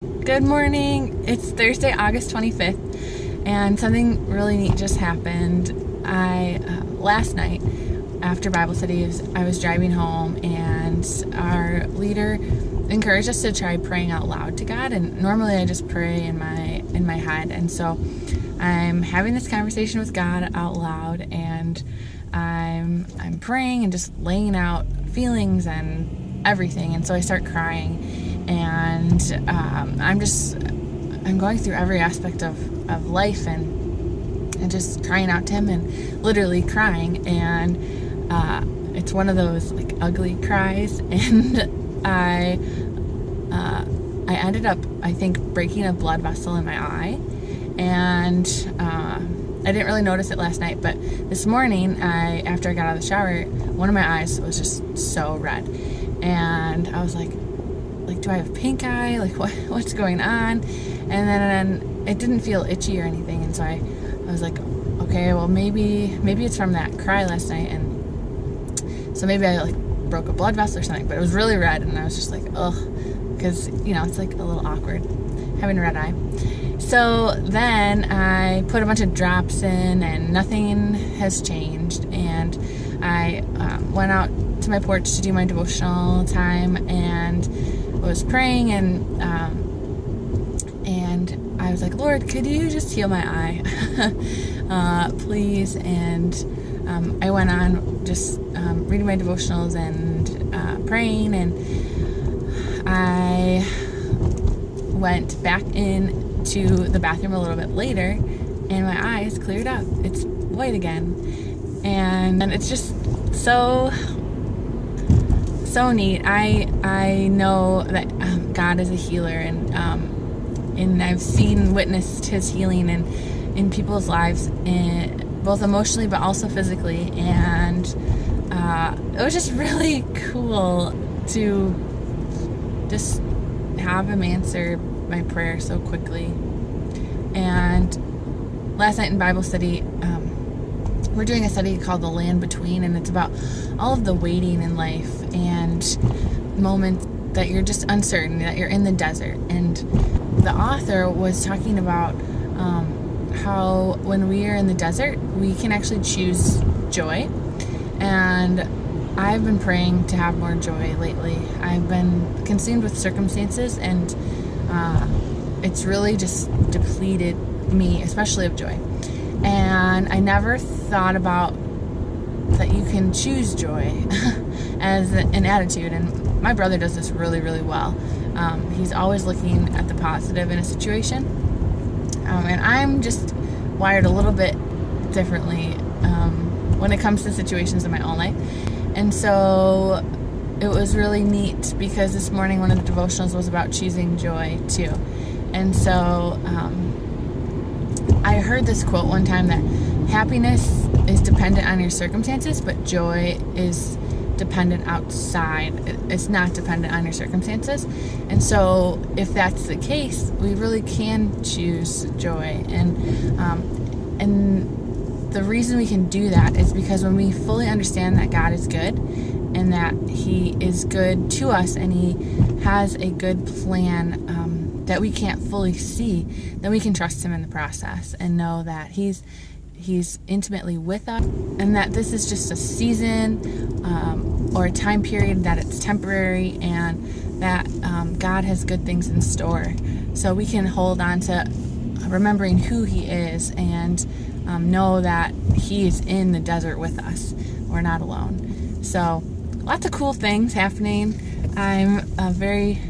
Good morning. It's Thursday, August 25th, and something really neat just happened. Last night after Bible study, I was driving home, and our leader encouraged us to try praying out loud to God. And normally I just pray in my head, and so I'm having this conversation with God out loud, and I'm praying and just laying out feelings and everything. And so I start crying, and I'm going through every aspect of life and just crying out to him and literally crying. And it's one of those like ugly cries, and I ended up, I think, breaking a blood vessel in my eye. And I didn't really notice it last night, but this morning, after I got out of the shower, one of my eyes was just so red, and I was like, do I have pink eye? Like, what's going on? And then it didn't feel itchy or anything, and so I was like, okay, well, maybe it's from that cry last night, and so maybe I like broke a blood vessel or something. But it was really red, and I was just like, ugh, because it's like a little awkward having a red eye. So then I put a bunch of drops in, and nothing has changed. And I went out to my porch to do my devotional time, and was praying, and I was like, Lord, could you just heal my eye, please? And I went on just reading my devotionals and praying, and I went back into the bathroom a little bit later, and my eyes cleared up. It's white again, and it's just so neat. I know that God is a healer, and I've witnessed His healing in people's lives, both emotionally but also physically. And it was just really cool to just have Him answer my prayer so quickly. And last night in Bible study, we're doing a study called The Land Between, and it's about all of the waiting in life and moments that you're just uncertain, that you're in the desert. And the author was talking about how when we are in the desert, we can actually choose joy. And I've been praying to have more joy lately. I've been consumed with circumstances, and it's really just depleted me, especially of joy. And I never thought about that you can choose joy as an attitude. And my brother does this really, really well. He's always looking at the positive in a situation. And I'm just wired a little bit differently when it comes to situations in my own life. And so it was really neat, because this morning one of the devotionals was about choosing joy too. And so I heard this quote one time, that happiness is dependent on your circumstances, but joy is dependent outside. It's not dependent on your circumstances. And so if that's the case, we really can choose joy. And the reason we can do that is because when we fully understand that God is good, and that He is good to us, and He has a good plan that we can't fully see, then we can trust Him in the process and know that He's intimately with us, and that this is just a season or a time period, that it's temporary, and that God has good things in store. So we can hold on to remembering who He is, and know that He is in the desert with us. We're not alone. So lots of cool things happening. I'm very,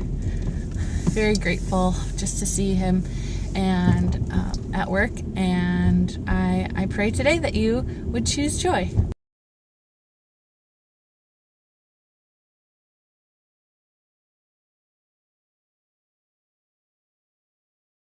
very grateful just to see Him and at work. And I pray today that you would choose joy.